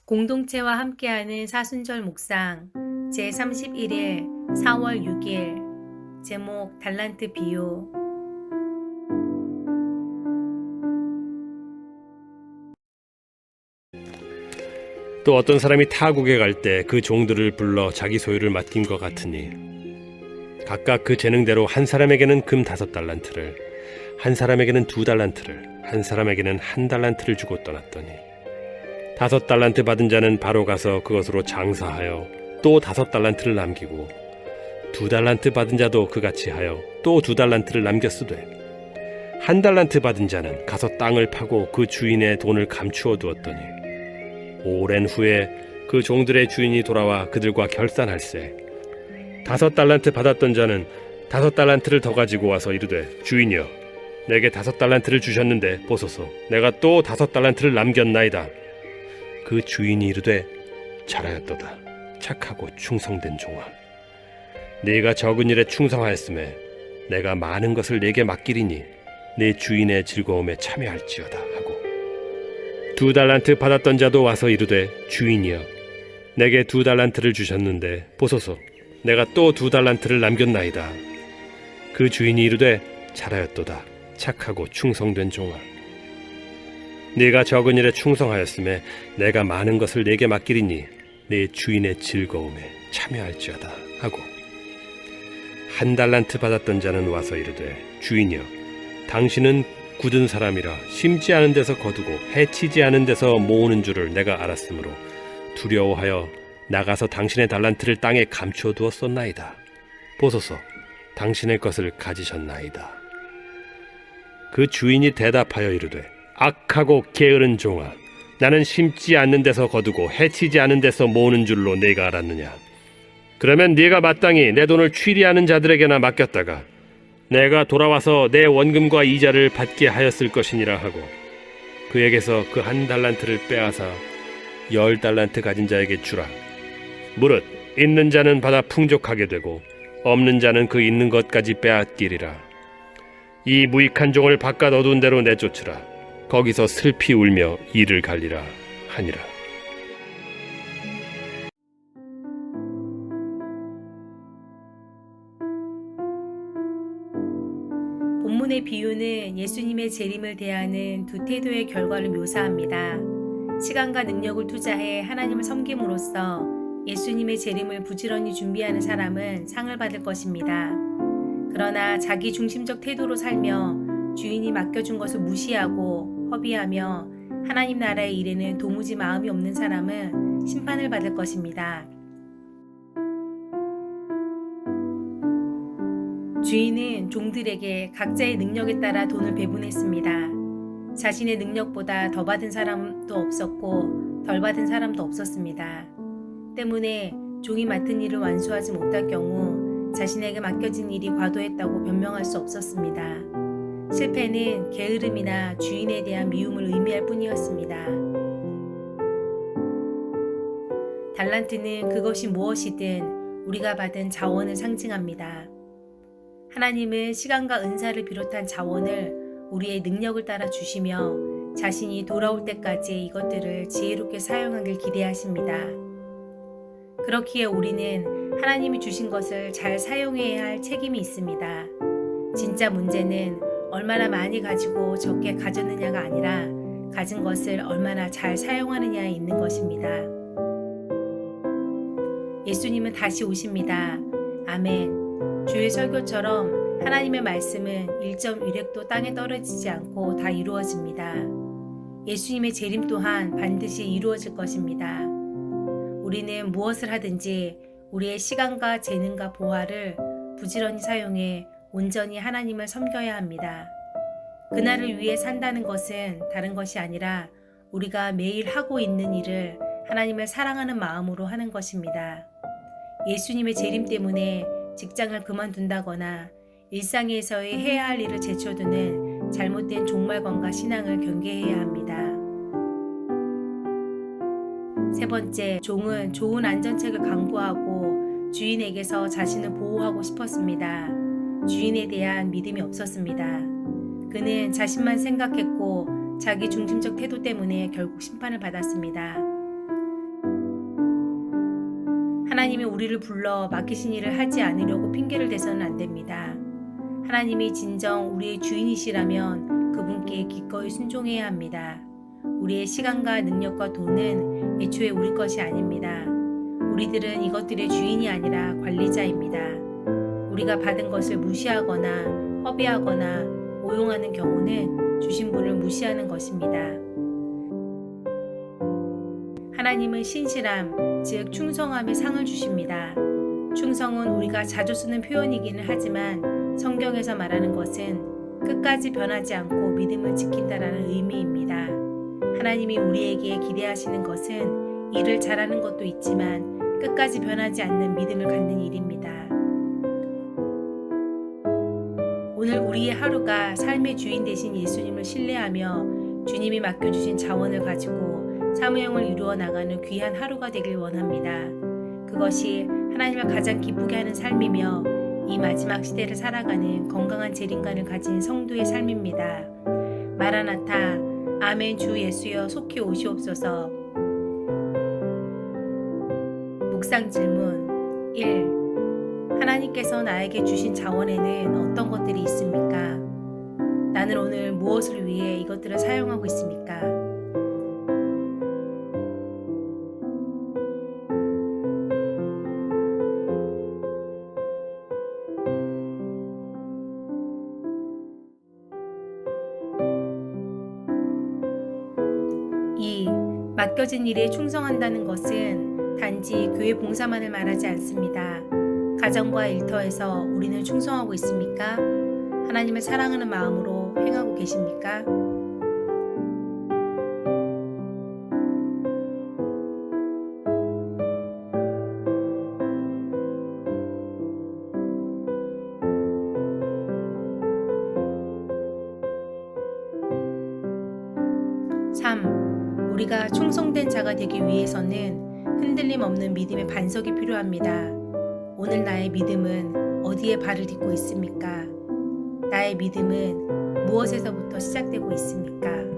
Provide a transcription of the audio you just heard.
공동체와 함께하는 사순절 묵상 제31일 4월 6일 제목 달란트 비유. 또 어떤 사람이 타국에 갈 때 그 종들을 불러 자기 소유를 맡긴 것 같으니 각각 그 재능대로 한 사람에게는 금 5달란트를, 한 사람에게는 2달란트를, 한 사람에게는 1달란트를 주고 떠났더니 5달란트 받은 자는 바로 가서 그것으로 장사하여 또 5달란트를 남기고 2달란트 받은 자도 그같이 하여 또 2달란트를 남겼으되 1달란트 받은 자는 가서 땅을 파고 그 주인의 돈을 감추어 두었더니 오랜 후에 그 종들의 주인이 돌아와 그들과 결산할세 5달란트 받았던 자는 5달란트를 더 가지고 와서 이르되 주인이여 내게 5달란트를 주셨는데 보소서 내가 또 5달란트를 남겼나이다. 그 주인이 이르되 잘하였도다 착하고 충성된 종아 네가 적은 일에 충성하였음에 내가 많은 것을 네게 맡기리니 네 주인의 즐거움에 참여할지어다 하고 2달란트 받았던 자도 와서 이르되 주인이여 내게 2달란트를 주셨는데 보소서 내가 또 2달란트를 남겼나이다. 그 주인이 이르되 잘하였도다 착하고 충성된 종아 네가 적은 일에 충성하였음에 내가 많은 것을 네게 맡기리니 네 주인의 즐거움에 참여할지어다 하고 1달란트 받았던 자는 와서 이르되 주인이여 당신은 굳은 사람이라 심지 않은 데서 거두고 해치지 않은 데서 모으는 줄을 내가 알았으므로 두려워하여 나가서 당신의 달란트를 땅에 감추어 두었었나이다. 보소서 당신의 것을 가지셨나이다. 그 주인이 대답하여 이르되 악하고 게으른 종아 나는 심지 않는 데서 거두고 해치지 않은 데서 모으는 줄로 네가 알았느냐. 그러면 네가 마땅히 내 돈을 취리하는 자들에게나 맡겼다가 내가 돌아와서 내 원금과 이자를 받게 하였을 것이니라 하고 그에게서 그 1달란트를 빼앗아 10달란트 가진 자에게 주라. 무릇 있는 자는 받아 풍족하게 되고 없는 자는 그 있는 것까지 빼앗기리라. 이 무익한 종을 바깥 어두운 데로 내쫓으라. 거기서 슬피 울며 이를 갈리라 하니라. 본문의 비유는 예수님의 재림을 대하는 두 태도의 결과를 묘사합니다. 시간과 능력을 투자해 하나님을 섬김으로써 예수님의 재림을 부지런히 준비하는 사람은 상을 받을 것입니다. 그러나 자기 중심적 태도로 살며 주인이 맡겨준 것을 무시하고 허비하며 하나님 나라의 일에는 도무지 마음이 없는 사람은 심판을 받을 것입니다. 주인은 종들에게 각자의 능력에 따라 돈을 배분했습니다. 자신의 능력보다 더 받은 사람도 없었고 덜 받은 사람도 없었습니다. 때문에 종이 맡은 일을 완수하지 못할 경우 자신에게 맡겨진 일이 과도했다고 변명할 수 없었습니다. 실패는 게으름이나 주인에 대한 미움을 의미할 뿐이었습니다. 달란트는 그것이 무엇이든 우리가 받은 자원을 상징합니다. 하나님은 시간과 은사를 비롯한 자원을 우리의 능력을 따라 주시며 자신이 돌아올 때까지 이것들을 지혜롭게 사용하길 기대하십니다. 그렇기에 우리는 하나님이 주신 것을 잘 사용해야 할 책임이 있습니다. 진짜 문제는 얼마나 많이 가지고 적게 가졌느냐가 아니라 가진 것을 얼마나 잘 사용하느냐에 있는 것입니다. 예수님은 다시 오십니다. 아멘. 주의 설교처럼 하나님의 말씀은 1.1획도 땅에 떨어지지 않고 다 이루어집니다. 예수님의 재림 또한 반드시 이루어질 것입니다. 우리는 무엇을 하든지 우리의 시간과 재능과 보화를 부지런히 사용해 온전히 하나님을 섬겨야 합니다. 그날을 위해 산다는 것은 다른 것이 아니라 우리가 매일 하고 있는 일을 하나님을 사랑하는 마음으로 하는 것입니다. 예수님의 재림 때문에 직장을 그만둔다거나 일상에서의 해야 할 일을 제쳐두는 잘못된 종말관과 신앙을 경계해야 합니다. 세 번째, 종은 좋은 안전책을 강구하고 주인에게서 자신을 보호하고 싶었습니다. 주인에 대한 믿음이 없었습니다. 그는 자신만 생각했고 자기 중심적 태도 때문에 결국 심판을 받았습니다. 하나님이 우리를 불러 맡기신 일을 하지 않으려고 핑계를 대서는 안 됩니다. 하나님이 진정 우리의 주인이시라면 그분께 기꺼이 순종해야 합니다. 우리의 시간과 능력과 돈은 애초에 우리 것이 아닙니다. 우리들은 이것들의 주인이 아니라 관리자입니다. 우리가 받은 것을 무시하거나 허비하거나 오용하는 경우는 주신 분을 무시하는 것입니다. 하나님은 신실함, 즉 충성함의 상을 주십니다. 충성은 우리가 자주 쓰는 표현이기는 하지만 성경에서 말하는 것은 끝까지 변하지 않고 믿음을 지킨다라는 의미입니다. 하나님이 우리에게 기대하시는 것은 일을 잘하는 것도 있지만 끝까지 변하지 않는 믿음을 갖는 일입니다. 오늘 우리의 하루가 삶의 주인 되신 예수님을 신뢰하며 주님이 맡겨주신 자원을 가지고 사무형을 이루어 나가는 귀한 하루가 되길 원합니다. 그것이 하나님을 가장 기쁘게 하는 삶이며 이 마지막 시대를 살아가는 건강한 재림관을 가진 성도의 삶입니다. 마라나타, 아멘. 주 예수여 속히 오시옵소서. 묵상 질문 1. 하나님께서 나에게 주신 자원에는 어떤 것들이 있습니까? 나는 오늘 무엇을 위해 이것들을 사용하고 있습니까? 2. 맡겨진 일에 충성한다는 것은 단지 교회 봉사만을 말하지 않습니다. 가정과 일터에서 우리는 충성하고 있습니까? 하나님을 사랑하는 마음으로 행하고 계십니까? 3. 우리가 충성된 자가 되기 위해서는 흔들림 없는 믿음의 반석이 필요합니다. 오늘 나의 믿음은 어디에 발을 딛고 있습니까? 나의 믿음은 무엇에서부터 시작되고 있습니까?